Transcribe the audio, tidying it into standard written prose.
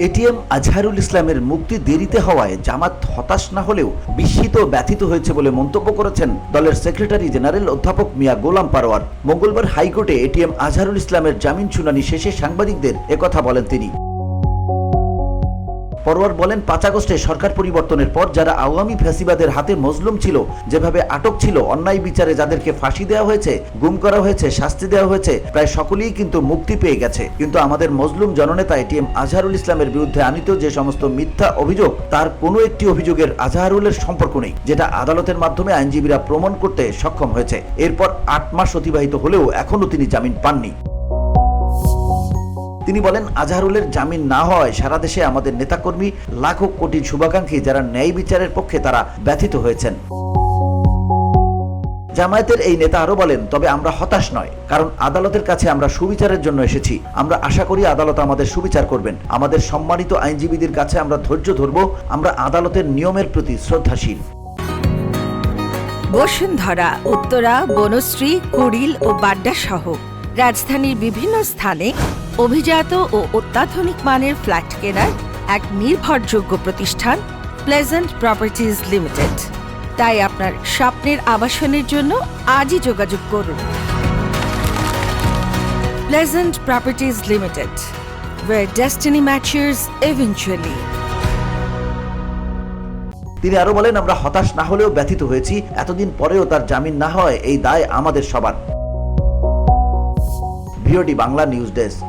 ATM Azharul ইসলামের মুক্তি দেরিতে হওয়ায় জামাত হতাশ না হলেও বিস্মিত ও ব্যথিত হয়েছে বলে মন্তব্য করেছেন দলের সেক্রেটারি জেনারেল অধ্যাপক মিয়া গোলাম পারোয়ার। মঙ্গলবার হাইকোর্টে এটিএম আজহারুল ইসলামের জামিন শুনানি শেষে সাংবাদিকদের একথা বলেন তিনি। পরোয়ার বলেন, 5 আগস্টে সরকার পরিবর্তনের পর যারা আওয়ামী ফ্যাসিবাদের হাতে মজলুম ছিল, যেভাবে আটক ছিল, অন্যায় বিচারে যাদেরকে ফাঁসি দেওয়া হয়েছে, গুম করা হয়েছে, শাস্তি দেওয়া হয়েছে, প্রায় সকলেই কিন্তু মুক্তি পেয়ে গেছে। কিন্তু আমাদের মজলুম জননেতা এটিএম আজহারুল ইসলামের বিরুদ্ধে আনিত যে সমস্ত মিথ্যা অভিযোগ, তার কোনো একটি অভিযোগের আজহারুলের সম্পর্ক নেই, যেটা আদালতের মাধ্যমে আইনজীবীরা প্রমাণ করতে সক্ষম হয়েছে। এরপর 8 মাস অতিবাহিত হলেও এখনো তিনি জামিন পাননি। তিনি বলেন, আজহারুলের জামিন না হওয়ায় সারা দেশে আমাদের নেতাকর্মী, লাখো কোটি শুভাকাঙ্ক্ষী যারা ন্যায় বিচারের পক্ষে তারা ব্যথিত হয়েছেন। জামায়াতের এই নেতা আরো বলেন, তবে আমরা হতাশ নয়, কারণ আদালতের কাছে আমরা সুবিচারের জন্য এসেছি। আমরা আশা করি আদালত আমাদের সুবিচার করবেন। আমাদের সম্মানিত আইনজীবীদের কাছে আমরা ধৈর্য ধরব। আমরা আদালতের নিয়মের প্রতি শ্রদ্ধাশীল। বসুন্ধরা, উত্তরা, বনশ্রী, কুড়িল ও বাড্ডা সহ রাজধানীর বিভিন্ন স্থানে অভিজাত ও অত্যাধুনিক মানের ফ্ল্যাট কেনার এক নির্ভরযোগ্য প্রতিষ্ঠান প্লেজেন্ট প্রপার্টিজ লিমিটেড। তাই আপনার স্বপ্নের আবাসনের জন্য আজই যোগাযোগ করুন। Pleasant properties limited, where destiny matches eventually. তিনি আরো বলেন, আমরা হতাশ না হলেও ব্যথিত হয়েছি। এতদিন পরেও তার জামিন না হয় এই দায় আমাদের সবার। VOD Bangla news desk.